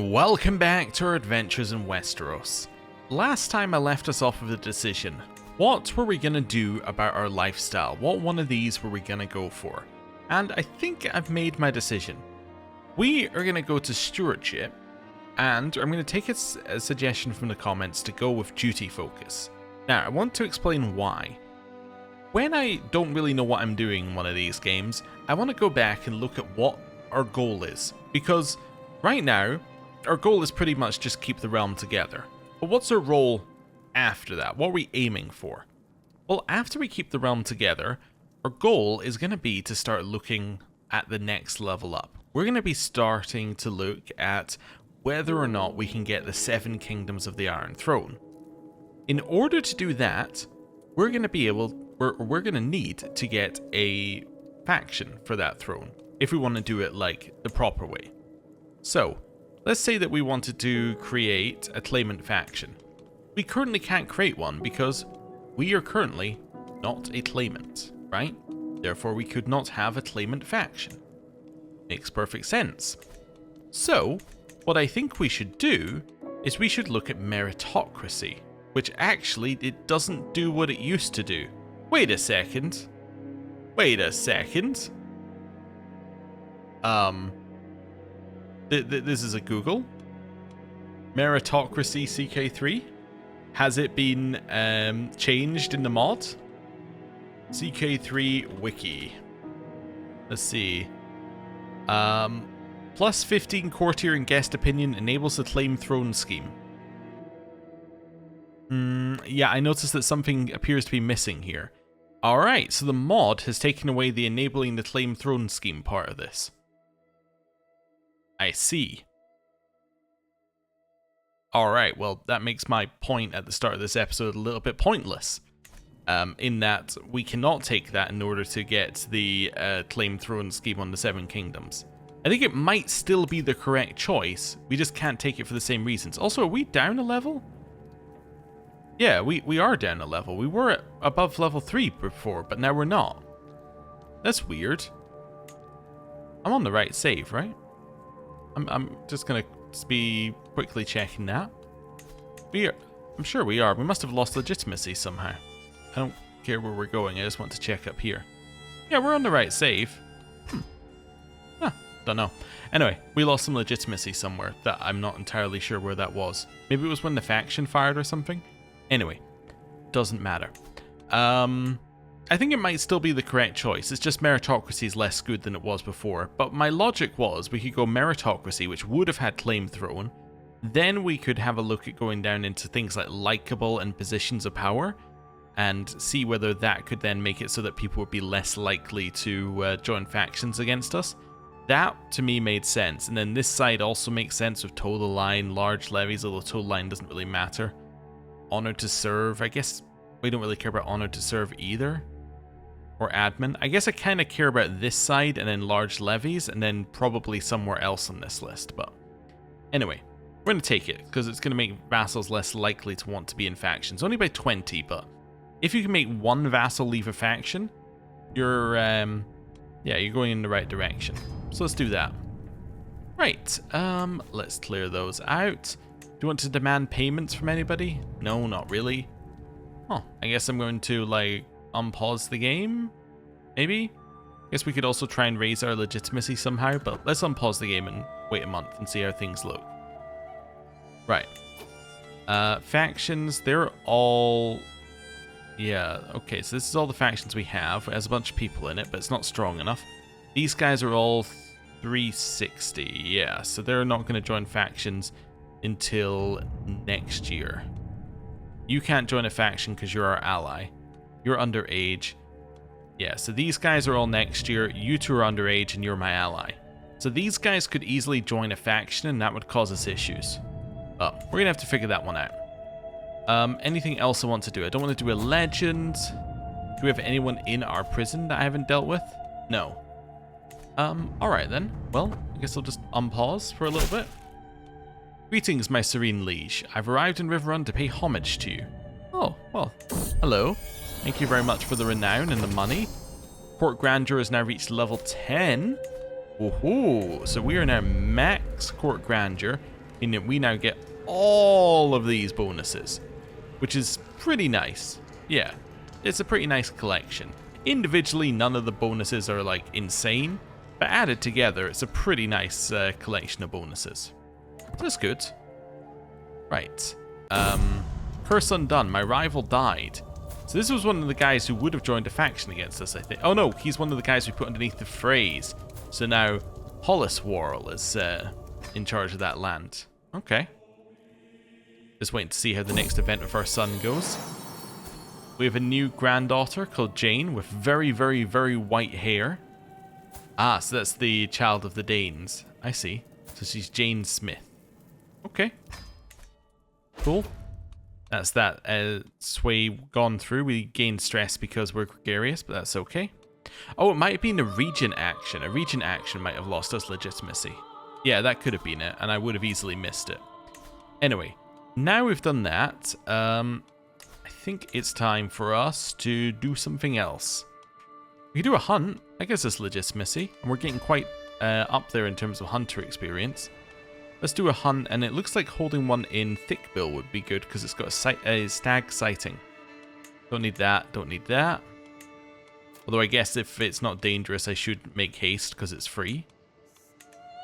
Welcome back to our adventures in Westeros. Last time I left us off with a decision. What were we going to do about our lifestyle? What one of these were we going to go for? And I think I've made my decision. We are going to go to stewardship, and I'm going to take a suggestion from the comments to go with duty focus. Now, I want to explain why. When I don't really know what I'm doing in one of these games, I want to go back and look at what our goal is. Because right now, our goal is pretty much just keep the realm together. But what's our role after that? What are we aiming for? Well, after we keep the realm together, our goal is going to be to start looking at the next level up. We're going to be starting to look at whether or not we can get the 7 Kingdoms of the Iron Throne. In order to do that, we're going to need to get a faction for that throne, if we want to do it like the proper way. So, let's say that we wanted to create a claimant faction. We currently can't create one because we are currently not a claimant, right? Therefore, we could not have a claimant faction. Makes perfect sense. So, what I think we should do is we should look at meritocracy, which actually it doesn't do what it used to do. Wait a second. This is a Google. Meritocracy CK3? Has it been changed in the mod? CK3 wiki. Let's see. Plus 15 courtier and guest opinion enables the claim throne scheme. Yeah, I noticed that something appears to be missing here. Alright, so the mod has taken away the enabling the claim throne scheme part of this. I see. Alright, well, that makes my point at the start of this episode a little bit pointless. In that we cannot take that in order to get the claim throne scheme on the 7 Kingdoms. I think it might still be the correct choice, we just can't take it for the same reasons. Also, are we down a level? Yeah, we are down a level. We were at above level 3 before, but now we're not. That's weird. I'm on the right save, right? I'm just gonna be quickly checking that. I'm sure we are. We must have lost legitimacy somehow. I don't care where we're going. I just want to check up here. Yeah, we're on the right save. Don't know. Anyway, we lost some legitimacy somewhere that I'm not entirely sure where that was. Maybe it was when the faction fired or something. Anyway, doesn't matter. I think it might still be the correct choice. It's just meritocracy is less good than it was before. But my logic was we could go meritocracy, which would have had claim throne. Then we could have a look at going down into things like likable and positions of power and see whether that could then make it so that people would be less likely to join factions against us. That, to me, made sense. And then this side also makes sense with toe the line, large levies, although toe the line doesn't really matter. Honor to serve. I guess we don't really care about honor to serve either. Or admin. I guess I kind of care about this side and then large levies and then probably somewhere else on this list. But anyway, we're going to take it because it's going to make vassals less likely to want to be in factions. Only by 20, but if you can make one vassal leave a faction, you're going in the right direction. So let's do that. Right, let's clear those out. Do you want to demand payments from anybody? No, not really. Oh, I guess I'm going to, like, unpause the game? Maybe? I guess we could also try and raise our legitimacy somehow, but let's unpause the game and wait a month and see how things look. Right. Factions, they're all... Yeah, okay, so this is all the factions we have. It has a bunch of people in it, but it's not strong enough. These guys are all 360, yeah, so they're not going to join factions until next year. You can't join a faction because you're our ally. You're underage. Yeah, so these guys are all next year. You two are underage and you're my ally. So these guys could easily join a faction and that would cause us issues. But we're going to have to figure that one out. Anything else I want to do? I don't want to do a legend. Do we have anyone in our prison that I haven't dealt with? No. Alright then. Well, I guess I'll just unpause for a little bit. Greetings, my serene liege. I've arrived in Riverrun to pay homage to you. Oh, well, hello. Thank you very much for the renown and the money. Court Grandeur has now reached level 10. Woohoo! So we are now max Court Grandeur. And we now get all of these bonuses, which is pretty nice. Yeah, it's a pretty nice collection. Individually, none of the bonuses are like insane, but added together, it's a pretty nice collection of bonuses. That's good. Right. Curse undone. My rival died. So this was one of the guys who would have joined a faction against us, I think. Oh no, he's one of the guys we put underneath the phrase. So now Holliswarl is in charge of that land. Okay. Just waiting to see how the next event of our son goes. We have a new granddaughter called Jane with very, very, very white hair. Ah, so that's the child of the Danes. I see. So she's Jane Smith. Okay. Cool. That's that sway gone through. We gained stress because we're gregarious, but that's okay. Oh, it might have been a region action. A region action might have lost us legitimacy. Yeah, that could have been it, and I would have easily missed it. Anyway, now we've done that, I think it's time for us to do something else. We can do a hunt. That gives us legitimacy, and we're getting quite up there in terms of hunter experience. Let's do a hunt, and it looks like holding one in Thickbill would be good because it's got a stag sighting. Don't need that, don't need that. Although I guess if it's not dangerous, I should make haste because it's free.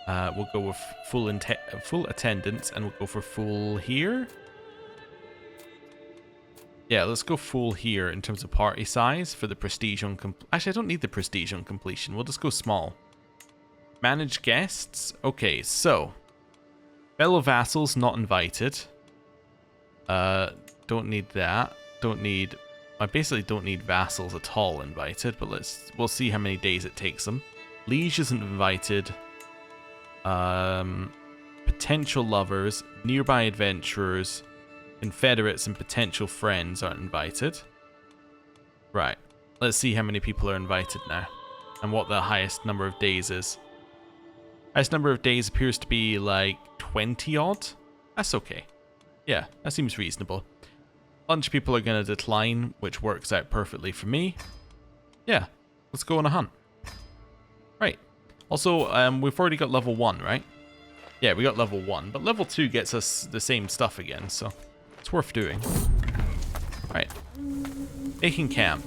We'll go with full attendance, and we'll go for full here. Yeah, let's go full here in terms of party size for the prestige on actually, I don't need the prestige on completion. We'll just go small. Manage guests. Okay, so fellow vassals not invited. Don't need that. Don't need. I basically don't need vassals at all invited, but we'll see how many days it takes them. Liege isn't invited. Potential lovers, nearby adventurers, confederates, and potential friends aren't invited. Right. Let's see how many people are invited now, and what the highest number of days is. Highest number of days appears to be like 20 odd. That's okay. Yeah, that seems reasonable. A bunch of people are going to decline, which works out perfectly for me. Yeah, let's go on a hunt. Right. Also, we've already got level 1, right? Yeah, we got level 1, but level 2 gets us the same stuff again, so it's worth doing. Right. Making camp.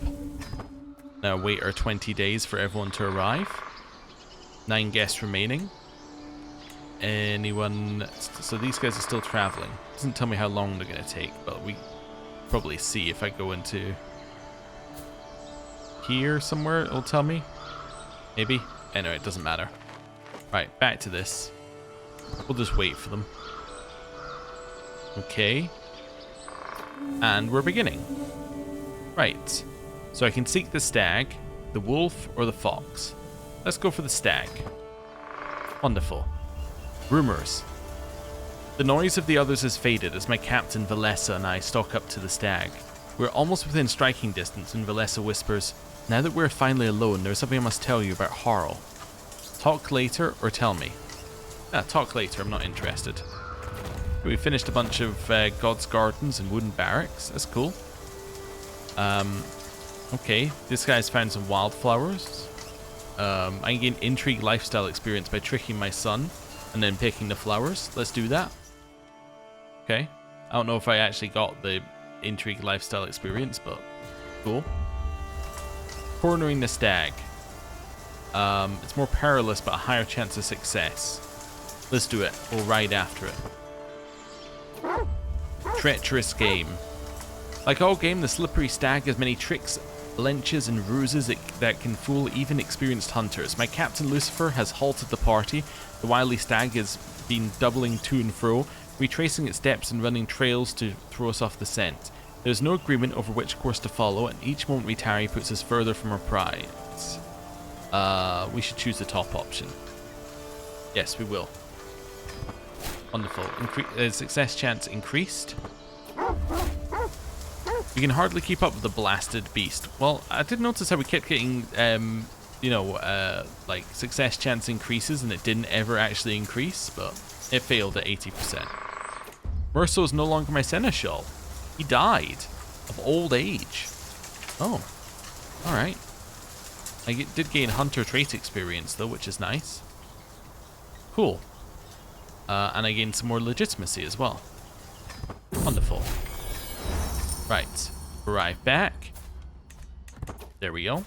Now wait our 20 days for everyone to arrive. 9 guests remaining. Anyone... So these guys are still traveling. Doesn't tell me how long they're going to take, but we probably see if I go into here somewhere, it'll tell me. Maybe. Anyway, it doesn't matter. Right, back to this. We'll just wait for them. Okay. And we're beginning. Right. So I can seek the stag, the wolf, or the fox. Let's go for the stag. Wonderful. Rumors. The noise of the others has faded as my captain Valessa and I stalk up to the stag. We're almost within striking distance when Valessa whispers, "Now that we're finally alone, there's something I must tell you about Harl. Talk later or tell me." Talk later, I'm not interested. We finished a bunch of God's Gardens and Wooden Barracks. That's cool. Okay, this guy's found some wildflowers. I can gain intrigue lifestyle experience by tricking my son and then picking the flowers. Let's do that. Okay. I don't know if I actually got the intrigue lifestyle experience, but cool. Cornering the stag. It's more perilous but a higher chance of success. Let's do it. We'll ride after it. Treacherous game. Like all game, the slippery stag has many tricks, blenches, and ruses that can fool even experienced hunters. My captain Lucifer has halted the party. The wily stag has been doubling to and fro, retracing its steps and running trails to throw us off the scent. There is no agreement over which course to follow, and each moment we tarry puts us further from our prize. We should choose the top option. Yes, we will. Wonderful. Success chance increased. We can hardly keep up with the blasted beast. Well, I did notice how we kept getting, like success chance increases and it didn't ever actually increase, but it failed at 80%. Murso is no longer my seneschal. He died of old age. Oh, alright. I did gain hunter trait experience though, which is nice. Cool. And I gained some more legitimacy as well. Wonderful. Right. Arrive back. There we go.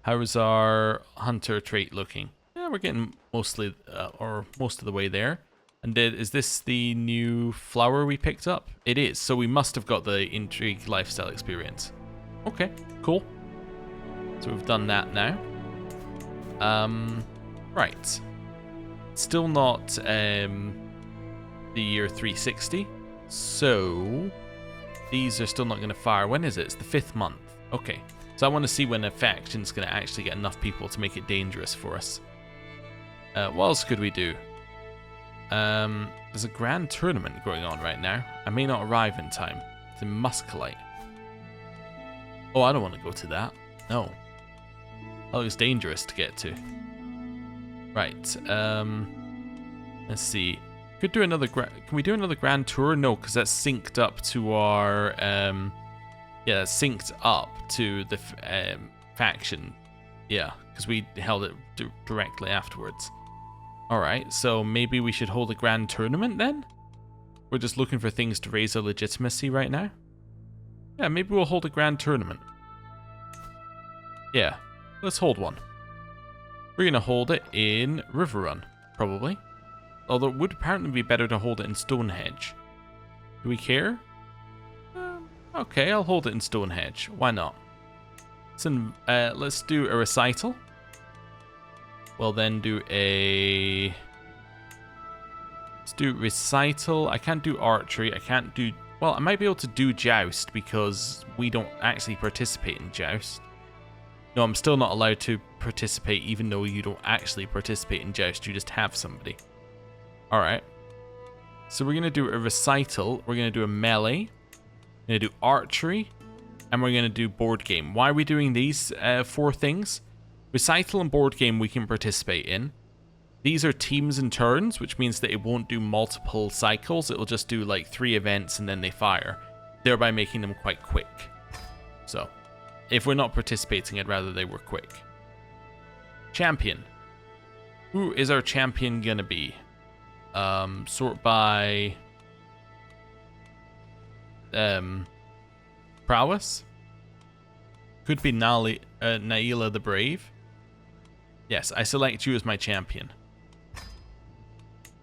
How is our hunter trait looking? Yeah, we're getting mostly, or most of the way there. And is this the new flower we picked up? It is, so we must have got the intrigue lifestyle experience. Okay, cool. So we've done that now. Right. Still not the year 360. So these are still not going to fire. When is it? It's the 5th month. Okay. So I want to see when a faction's going to actually get enough people to make it dangerous for us. What else could we do? There's a grand tournament going on right now. I may not arrive in time. It's in Muscovite. Oh, I don't want to go to that. No. That looks dangerous to get to. Right. Let's see. Could do another. Can we do another grand tour? No, because that's synced up to our. Yeah, that's synced up to the faction. Yeah, because we held it directly afterwards. Alright, so maybe we should hold a grand tournament then? We're just looking for things to raise our legitimacy right now. Yeah, maybe we'll hold a grand tournament. Yeah, let's hold one. We're going to hold it in Riverrun, probably. Although it would apparently be better to hold it in Stonehenge. Do we care? Okay, I'll hold it in Stonehenge. Why not? Let's do a recital. We'll then do a... Let's do recital. I can't do archery. I can't do... Well, I might be able to do joust because we don't actually participate in joust. No, I'm still not allowed to participate even though you don't actually participate in joust. You just have somebody. Alright. So we're going to do a recital. We're going to do a melee. We're going to do archery. And we're going to do board game. Why are we doing these 4 things? Recital and board game we can participate in. These are teams and turns, which means that it won't do multiple cycles. It'll just do like 3 events and then they fire, thereby making them quite quick. So, if we're not participating, I'd rather they were quick. Champion. Who is our champion gonna be? Sort by... prowess? Could be Naila the Brave. Yes, I select you as my champion.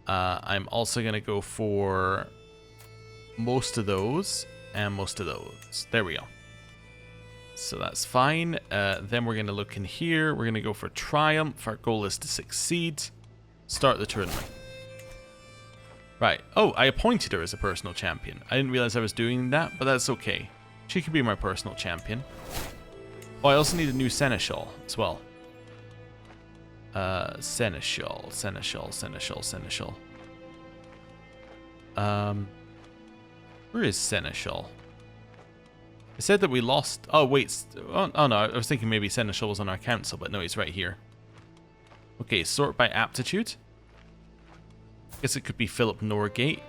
I'm also going to go for most of those and most of those. There we go. So that's fine. Then we're going to look in here. We're going to go for Triumph. Our goal is to succeed. Start the tournament. Right. Oh, I appointed her as a personal champion. I didn't realize I was doing that, but that's okay. She could be my personal champion. Oh, I also need a new Seneschal as well. Seneschal. Where is Seneschal? It said that we lost... Oh, wait. Oh, no, I was thinking maybe Seneschal was on our council, but no, he's right here. Okay, sort by aptitude. Guess it could be Philip Norgate.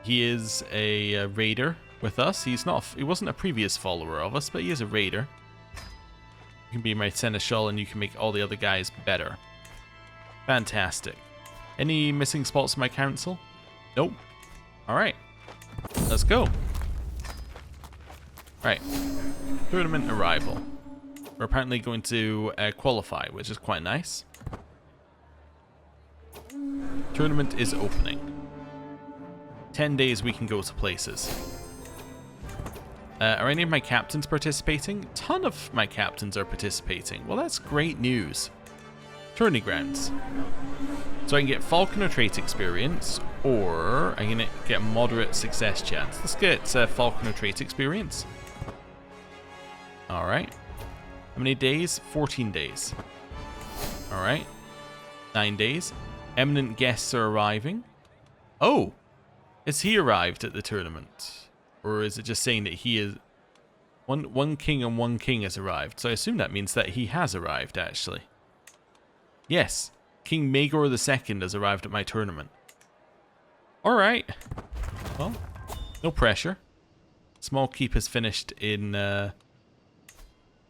He is a raider with us. He wasn't a previous follower of us, but he is a raider. You can be my Seneschal and you can make all the other guys better. Fantastic. Any missing spots in my council? Nope. Alright. Let's go. Right. Tournament arrival. We're apparently going to qualify, which is quite nice. Tournament is opening. 10 days we can go to places. Are any of my captains participating? A ton of my captains are participating. Well, that's great news. Tourney grounds. So I can get Falconer trait experience, or I'm going to get moderate success chance. Let's get Falconer trait experience. Alright. How many days? 14 days. Alright. 9 days. Eminent guests are arriving. Oh! Has he arrived at the tournament? Or is it just saying that he is... One king and one king has arrived. So I assume that means that he has arrived, actually. Yes. King Magor II has arrived at my tournament. Alright. Well, no pressure. Small keep has finished in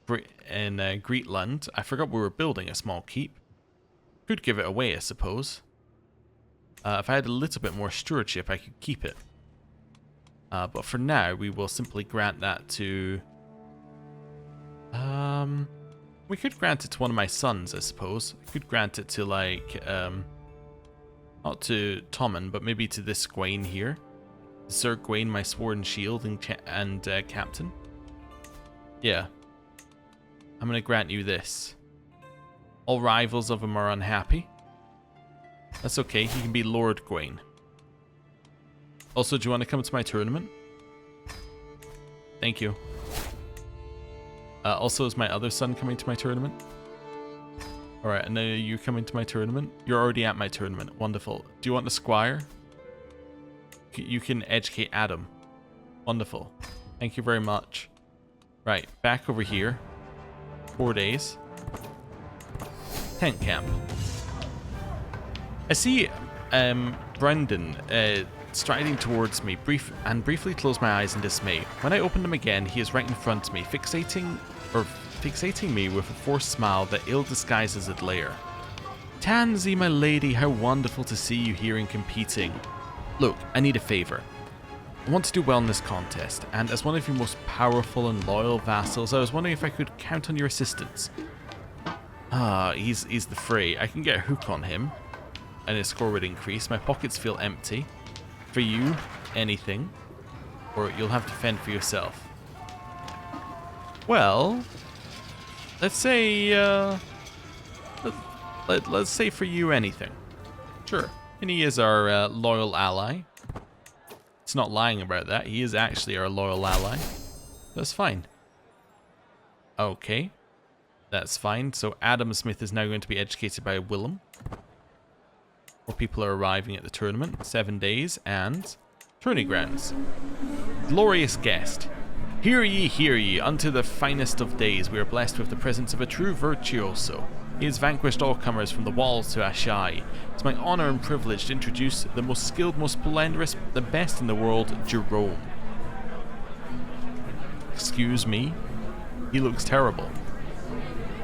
Greetland. I forgot we were building a small keep. Could give it away, I suppose. If I had a little bit more stewardship, I could keep it. But for now, we will simply grant that to... we could grant it to one of my sons, I suppose. I could grant it to, like, not to Tommen, but maybe to this Gawain here. Sir Gawain, my sword and shield and captain. Yeah. I'm going to grant you this. All rivals of him are unhappy. That's okay, he can be Lord Gawain. Also, do you want to come to my tournament? Thank you. Also, is my other son coming to my tournament? Alright, and now you're coming to my tournament? You're already at my tournament. Wonderful. Do you want the squire? You can educate Adam. Wonderful. Thank you very much. Right, back over here. 4 days. Tent camp. I see Brendan striding towards me, briefly close my eyes in dismay. When I open them again, he is right in front of me, fixating me with a forced smile that ill disguises a glare. Tansy, my lady, how wonderful to see you here and competing. Look, I need a favor. I want to do well in this contest, and as one of your most powerful and loyal vassals, I was wondering if I could count on your assistance. He's the fray. I can get a hook on him, and his score would increase. My pockets feel empty. For you, anything, or you'll have to fend for yourself. Well, let's say, let's say for you anything. Sure. And he is our loyal ally. It's not lying about that. He is actually our loyal ally. That's fine. Okay. That's fine. So Adam Smith is now going to be educated by Willem. More people are arriving at the tournament. 7 days and tourney grounds. Glorious guest. Hear ye, unto the finest of days we are blessed with the presence of a true virtuoso. He has vanquished all comers from the walls to Ashai. It's my honor and privilege to introduce the most skilled, most splendorous, the best in the world, Jerome. Excuse me? He looks terrible.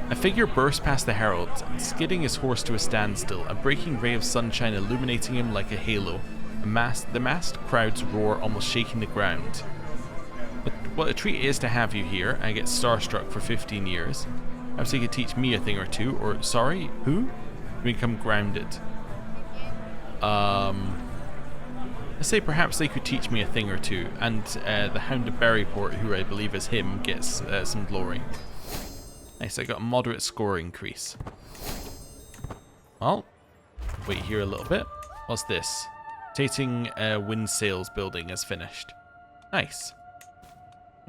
A figure bursts past the herald, skidding his horse to a standstill, a breaking ray of sunshine illuminating him like a halo. The massed crowds roar, almost shaking the ground. But what a treat it is to have you here. I get starstruck for 15 years. Perhaps you could teach me a thing or two, or, sorry, who? You become grounded. I say perhaps they could teach me a thing or two, and the Hound of Berryport, who I believe is him, gets some glory. Nice, I got a moderate score increase. Well, wait here a little bit. What's this? Rotating wind sails building is finished. Nice.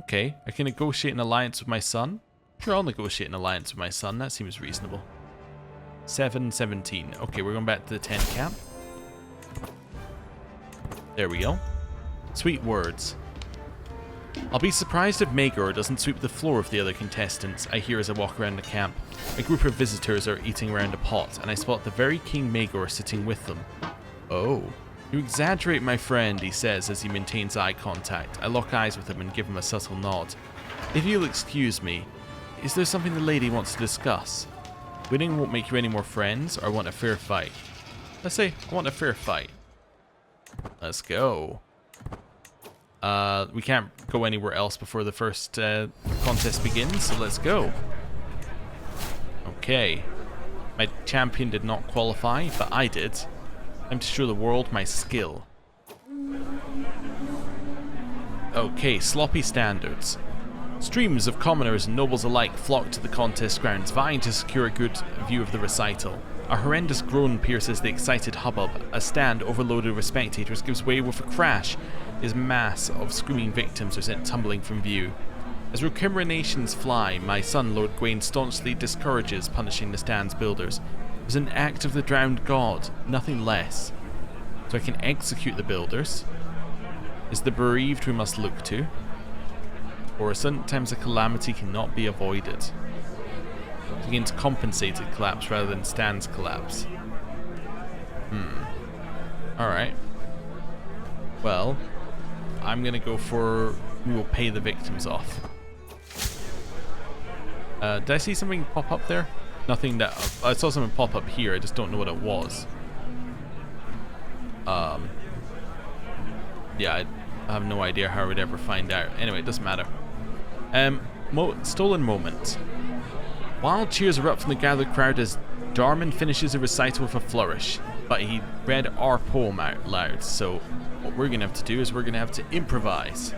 Okay, I can negotiate an alliance with my son. Sure, I'll negotiate an alliance with my son. That seems reasonable. 7-17. Okay, we're going back to the tent camp. There we go. Sweet words. I'll be surprised if Magor doesn't sweep the floor with the other contestants, I hear as I walk around the camp. A group of visitors are eating around a pot, and I spot the very King Magor sitting with them. Oh. You exaggerate, my friend, he says as he maintains eye contact. I lock eyes with him and give him a subtle nod. If you'll excuse me, is there something the lady wants to discuss? Winning won't make you any more friends, or I want a fair fight? Let's say, I want a fair fight. Let's go. We can't go anywhere else before the first contest begins, so let's go. Okay. My champion did not qualify, but I did. Time to show the world my skill. Okay, sloppy standards. Streams of commoners and nobles alike flock to the contest grounds, vying to secure a good view of the recital. A horrendous groan pierces the excited hubbub. A stand overloaded with spectators gives way with a crash. His mass of screaming victims are sent tumbling from view. As recriminations fly, my son Lord Gawain staunchly discourages punishing the stand's builders. It was an act of the drowned god, nothing less. So I can execute the builders. Is the bereaved we must look to. Or sometimes a calamity cannot be avoided. Begin to compensate a collapse rather than stands collapse. Alright. Well, I'm gonna go for who will pay the victims off. Did I see something pop up there? Nothing that... I saw something pop up here, I just don't know what it was. Yeah, I have no idea how I would ever find out. Anyway, it doesn't matter. Stolen moment. Wild cheers erupt from the gathered crowd as Darman finishes a recital with a flourish, but he read our poem out loud, so what we're going to have to do is we're going to have to improvise.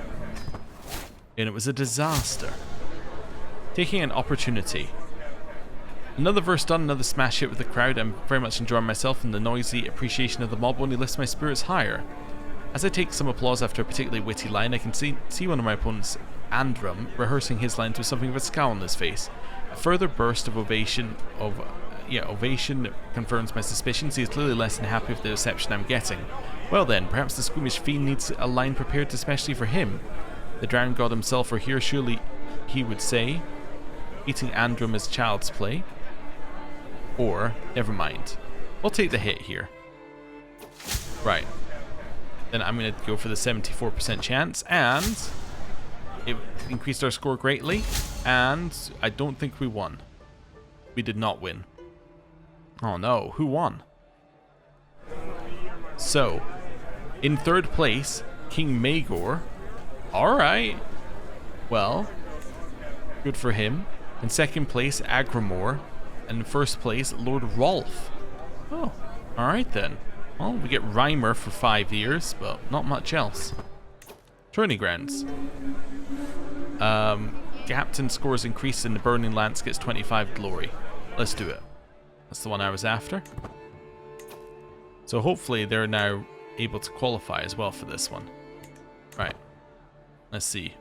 And it was a disaster. Taking an opportunity. Another verse done, another smash hit with the crowd. I'm very much enjoying myself, and the noisy appreciation of the mob only lifts my spirits higher. As I take some applause after a particularly witty line, I can see one of my opponents, Andrum, rehearsing his lines with something of a scowl on his face. A further burst of ovation confirms my suspicions. He is clearly less than happy with the reception I'm getting. Well then, perhaps the squeamish fiend needs a line prepared especially for him. The drowned god himself were here, surely he would say. Eating Andrum is child's play. Or, never mind. We'll take the hit here. Right. Then I'm going to go for the 74% chance, and it increased our score greatly, and I don't think we won. We did not win. Oh no, who won? So, in third place, King Magor. Alright. Well, good for him. In second place, Agramor. And in first place, Lord Rolf. Oh, alright then. Well, we get Reimer for 5 years, but not much else. Tourney grounds. Captain scores increased and the Burning Lance gets 25 glory. Let's do it. That's the one I was after. So hopefully they're now able to qualify as well for this one. Right. Let's see.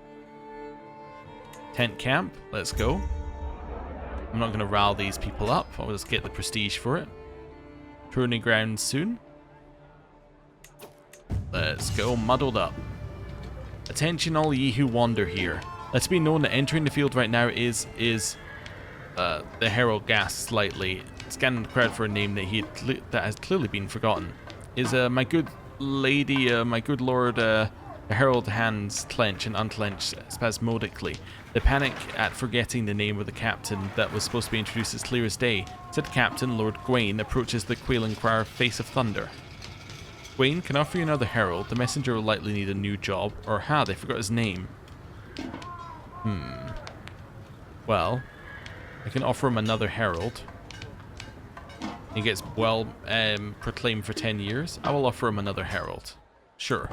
Tent camp. Let's go. I'm not going to rile these people up. I'll just get the prestige for it. Tourney grounds soon. Let's go. Muddled up. Attention all ye who wander here. Let's be known that entering the field right now is the Herald gasped slightly, scanning the crowd for a name that has clearly been forgotten. Is my good lady, my good lord, the Herald hands clench and unclench spasmodically. The panic at forgetting the name of the captain that was supposed to be introduced as clear as day. Said Captain Lord Gawain approaches the quailing choir face of thunder. Gawain, can I offer you another herald? The messenger will likely need a new job. Or they forgot his name. Well, I can offer him another herald. He gets well proclaimed for 10 years. I will offer him another herald. Sure.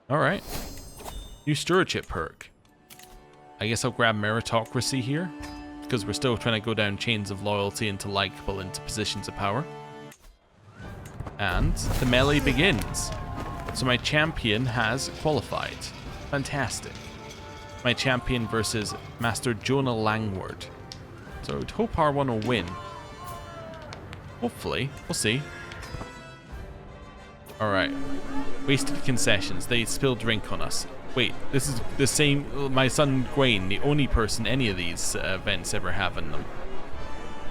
Alright. New stewardship perk. I guess I'll grab meritocracy here, because we're still trying to go down chains of loyalty into likable into positions of power. And the melee begins. So my champion has qualified. Fantastic. My champion versus Master Jonah Langward. So I would hope R1 will win. Hopefully. We'll see. Alright. Wasted concessions. They spilled drink on us. Wait, this is the same... My son Gawain, the only person any of these events ever have in them.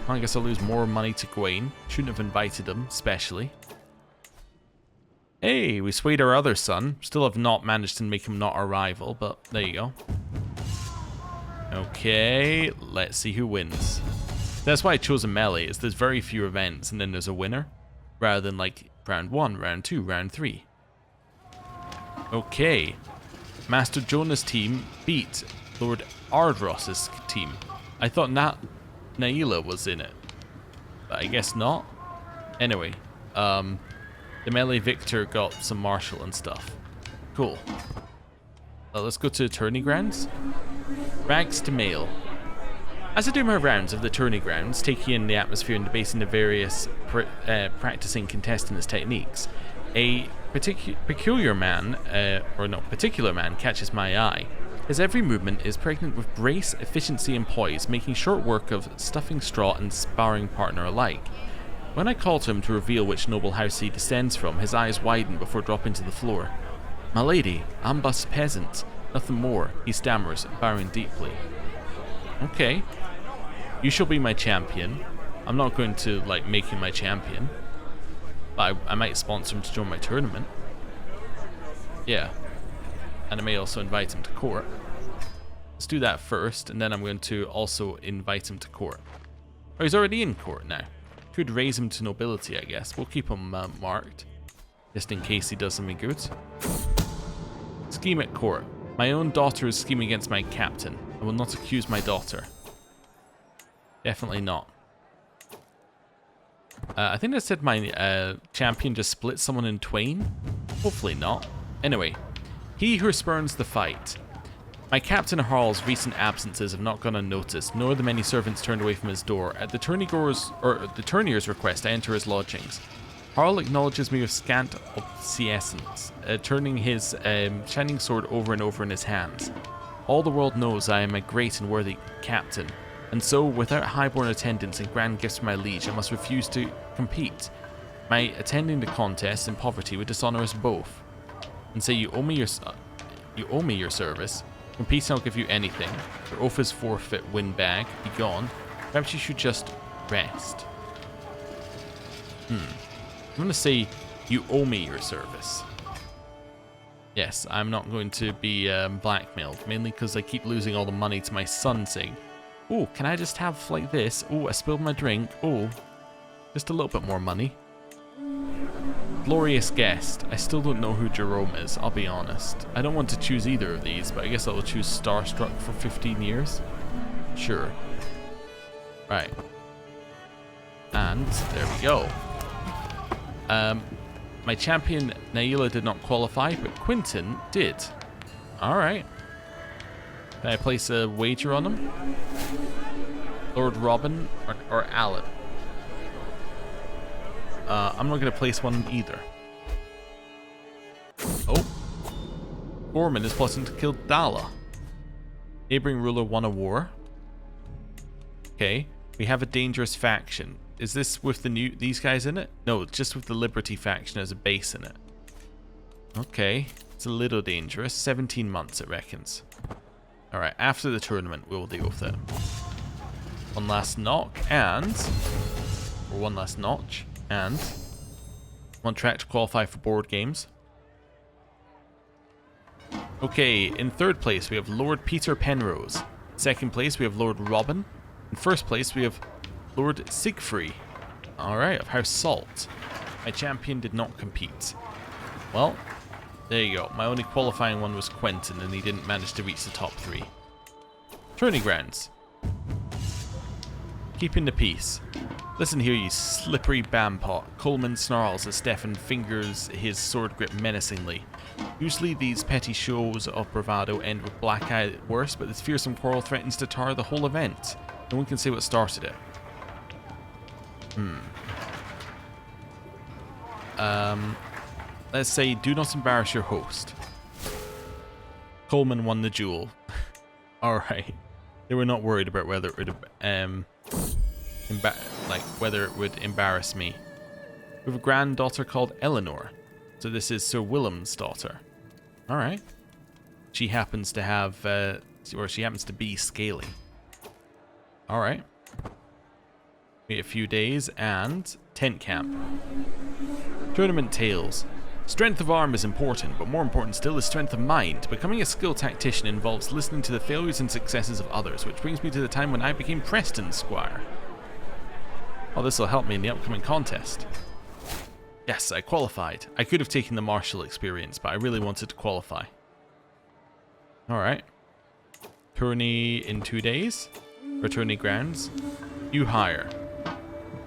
I guess I'll lose more money to Gawain. Shouldn't have invited him, especially. Hey, we swayed our other son. Still have not managed to make him not our rival, but there you go. Okay, let's see who wins. That's why I chose a melee, is there's very few events and then there's a winner. Rather than like round 1, round 2, round 3. Okay. Master Jonah's team beat Lord Ardross's team. I thought Naila was in it, but I guess not. Anyway, the melee victor got some martial and stuff. Cool. Let's go to the tourney grounds. Rags to mail. As I do my rounds of the tourney grounds, taking in the atmosphere and debating the various practicing contestants' techniques, a particular man catches my eye. His every movement is pregnant with grace, efficiency, and poise, making short work of stuffing straw and sparring partner alike. When I call to him to reveal which noble house he descends from, his eyes widen before dropping to the floor. "My lady, I'm but peasant, nothing more," he stammers, bowing deeply. Okay. You shall be my champion. I'm not going to, make him my champion. But I might sponsor him to join my tournament. Yeah. And I may also invite him to court. Let's do that first, and then I'm going to also invite him to court. Oh, he's already in court now. Could raise him to nobility, I guess. We'll keep him marked. just in case he does something good. Scheme at court. My own daughter is scheming against my captain. I will not accuse my daughter. Definitely not. I think I said my champion just split someone in twain. Hopefully not. Anyway, he who spurns the fight. My Captain Harl's recent absences have not gone unnoticed, nor the many servants turned away from his door. At the tourneyer's request, I enter his lodgings. Harl acknowledges me with scant obeisance, turning his shining sword over and over in his hands. All the world knows I am a great and worthy captain, and so, without highborn attendance and grand gifts from my liege, I must refuse to compete. My attending the contest in poverty would dishonor us both. And say you owe me your service. Compete and I'll give you anything. Your oath is forfeit, windbag. Be gone. Perhaps you should just rest. I'm gonna say you owe me your service. Yes, I'm not going to be blackmailed, mainly because I keep losing all the money to my son saying, oh, can I just have like this? Oh, I spilled my drink. Oh, just a little bit more money. Glorious guest. I still don't know who Jerome is, I'll be honest. I don't want to choose either of these, but I guess I will choose Starstruck for 15 years. Sure. Right. And there we go. My champion Naila did not qualify, but Quinton did. Alright. Can I place a wager on him? Lord Robin or Alan? I'm not going to place one either. Oh. Gorman is plotting to kill Dala. Neighboring ruler won a war. Okay. We have a dangerous faction. Is this with these guys in it? No, it's just with the Liberty faction as a base in it. Okay. It's a little dangerous. 17 months, it reckons. Alright, after the tournament, we'll deal with it. One last knock, and... or one last notch. And on track to qualify for board games. Okay, in third place we have Lord Peter Penrose. Second place we have Lord Robin. In first place we have Lord Siegfried. Alright, of House Salt. My champion did not compete. Well, there you go. My only qualifying one was Quentin, and he didn't manage to reach the top 3. Tourney grounds. Keeping the peace. Listen here, you slippery bampot. Coleman snarls as Stefan fingers his sword grip menacingly. Usually these petty shows of bravado end with black eye at worst, but this fearsome quarrel threatens to tar the whole event. No one can say what started it. Let's say, do not embarrass your host. Coleman won the duel. Alright. They were not worried about whether it would whether it would embarrass me. We have a granddaughter called Eleanor. So this is Sir Willem's daughter. Alright. She happens to have, or she happens to be scaly. Alright. Wait a few days and tent camp. Tournament tales. Strength of arm is important, but more important still is strength of mind. Becoming a skilled tactician involves listening to the failures and successes of others, which brings me to the time when I became Preston's squire. Oh, this will help me in the upcoming contest. Yes, I qualified. I could have taken the martial experience, but I really wanted to qualify. Alright. Tourney in 2 days. For tourney grounds. You hire.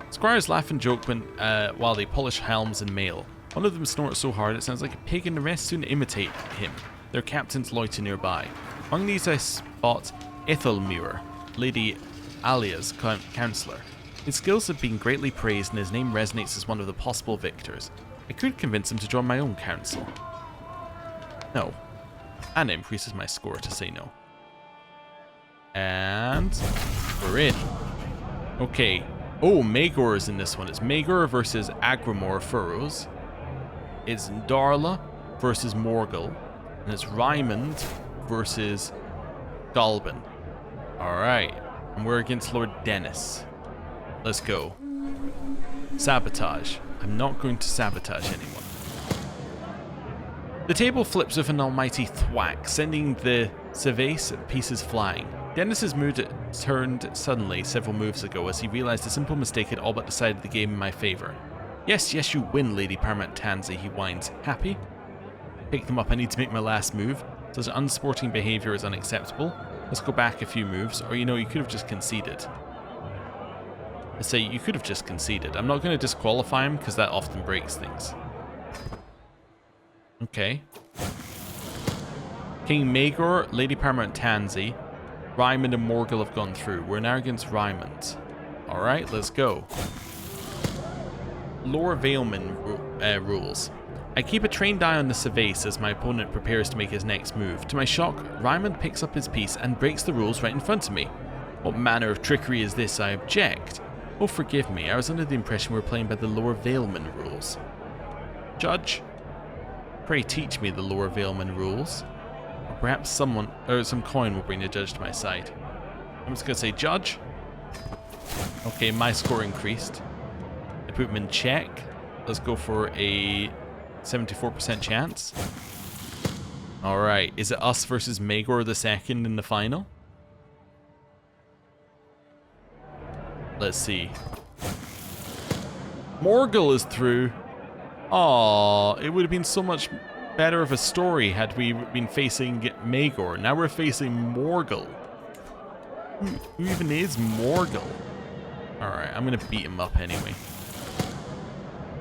Squires laugh and joke while they polish helms and mail. One of them snorts so hard it sounds like a pig, and the rest soon imitate him. Their captains loiter nearby. Among these I spot Ethelmuir, Lady Alia's counsellor. His skills have been greatly praised, and his name resonates as one of the possible victors. I could convince him to join my own council. No. And it increases my score to say no. And we're in. Okay. Oh, Magor is in this one. It's Magor versus Agramor Furrows. It's Darla versus Morgul. And it's Raymond versus Galban. Alright. And we're against Lord Dennis. Let's go. Sabotage. I'm not going to sabotage anyone. The table flips with an almighty thwack, sending the Cervase pieces flying. Dennis's mood turned suddenly several moves ago as he realized a simple mistake had all but decided the game in my favor. Yes, yes, you win, Lady Paramount Tansy, he whines. Happy? Pick them up, I need to make my last move. Such unsporting behaviour is unacceptable. Let's go back a few moves, or you know, you could have just conceded. I say, you could have just conceded. I'm not going to disqualify him, because that often breaks things. Okay. King Maegor, Lady Paramount Tansy, Ryman and Morgul have gone through. We're now against Ryman. Alright, let's go. Lore Veilman rules. I keep a trained eye on the Cervase as my opponent prepares to make his next move. To my shock, Ryman picks up his piece and breaks the rules right in front of me. What manner of trickery is this, I object. Oh, forgive me, I was under the impression we were playing by the Lore Veilman rules. Judge, pray teach me the Lore Veilman rules. Or perhaps someone, or some coin will bring the judge to my side. I'm just going to say, Judge. Okay, my score increased. I put him in check. Let's go for a 74% chance. Alright, is it us versus Maegor the second in the final? Let's see. Morgul is through. Aww, it would have been so much better of a story had we been facing Maegor. Now we're facing Morgul. Who even is Morgul? Alright, I'm gonna beat him up anyway.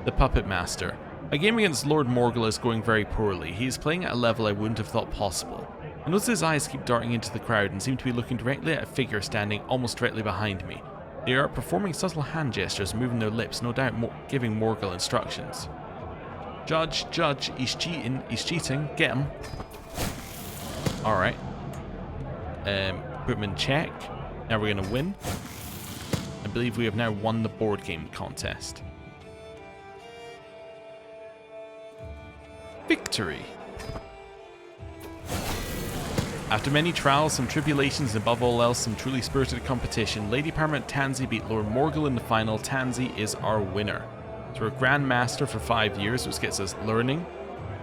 The Puppet Master. My game against Lord Morgul is going very poorly. He is playing at a level I wouldn't have thought possible. I notice his eyes keep darting into the crowd and seem to be looking directly at a figure standing almost directly behind me. They are performing subtle hand gestures and moving their lips, no doubt giving Morgul instructions. Judge, he's cheating, get him. Alright. Put him in check. Now we're going to win. I believe we have now won the board game contest. Victory! After many trials, some tribulations, and above all else, some truly spirited competition, Lady Paramount Tansy beat Lord Morgul in the final. Tansy is our winner. So we're Grand Master for 5 years, which gets us learning,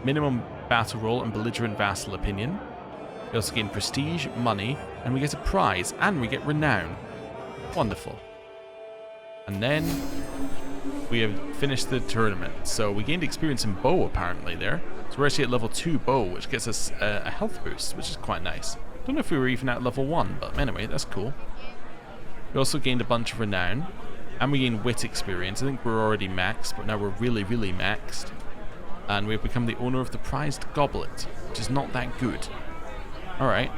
minimum battle roll, and belligerent vassal opinion. We also gain prestige, money, and we get a prize, and we get renown. Wonderful. And then we have finished the tournament. So we gained experience in bow apparently there. So we're actually at level 2 bow, which gets us a health boost, which is quite nice. Don't know if we were even at level 1, but anyway, that's cool. We also gained a bunch of renown, and we gained wit experience. I think we're already maxed, but now we're really, really maxed. And we've become the owner of the prized goblet, which is not that good. Alright.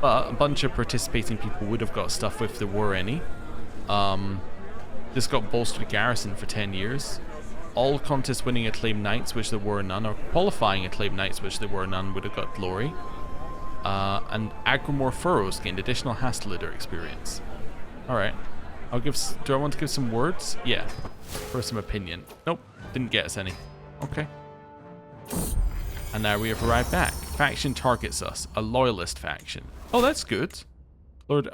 But a bunch of participating people would have got stuff if there were any. This got bolstered garrison for 10 years. All contest winning acclaimed knights, which there were none, or qualifying acclaimed knights, which there were none, would have got glory. And Agrimore Furrows gained additional Hastlider experience. Alright. Do I want to give some words? Yeah. For some opinion. Nope. Didn't get us any. Okay. And now we have arrived back. Faction targets us. A loyalist faction. Oh, that's good. Lord,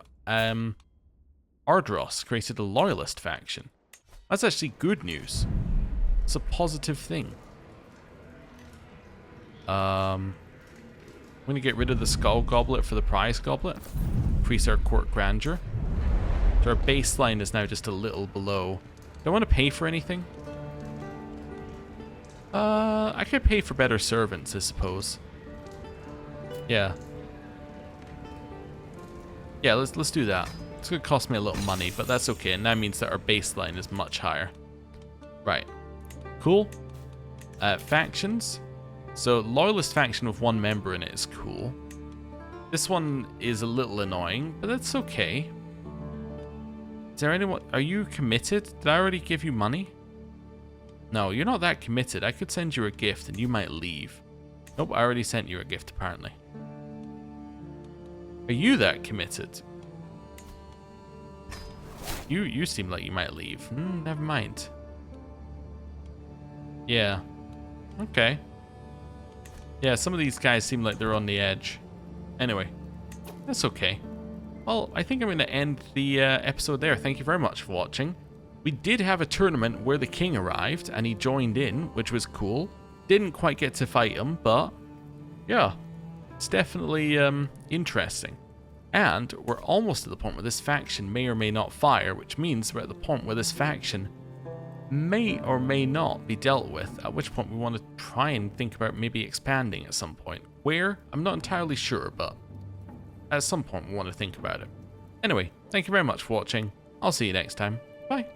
Ardros created a loyalist faction. That's actually good news. It's a positive thing. I'm going to get rid of the Skull Goblet for the Prize Goblet. Increase our court grandeur. So our baseline is now just a little below. Do I want to pay for anything? I could pay for better servants, I suppose. Yeah. Yeah, let's do that. It's going to cost me a little money, but that's okay. And that means that our baseline is much higher. Right. Cool. Factions. So, Loyalist faction with 1 member in it is cool. This one is a little annoying, but that's okay. Is there anyone... Are you committed? Did I already give you money? No, you're not that committed. I could send you a gift and you might leave. Nope, I already sent you a gift apparently. Are you that committed? You seem like you might leave. Never mind. Yeah. Okay. Yeah, some of these guys seem like they're on the edge. Anyway, that's okay. Well, I think I'm going to end the episode there. Thank you very much for watching. We did have a tournament where the king arrived and he joined in, which was cool. Didn't quite get to fight him, but yeah, it's definitely interesting. And we're almost at the point where this faction may or may not fire, which means we're at the point where this faction may or may not be dealt with, at which point we want to try and think about maybe expanding at some point. Where? I'm not entirely sure, but at some point we want to think about it. Anyway, thank you very much for watching. I'll see you next time. Bye.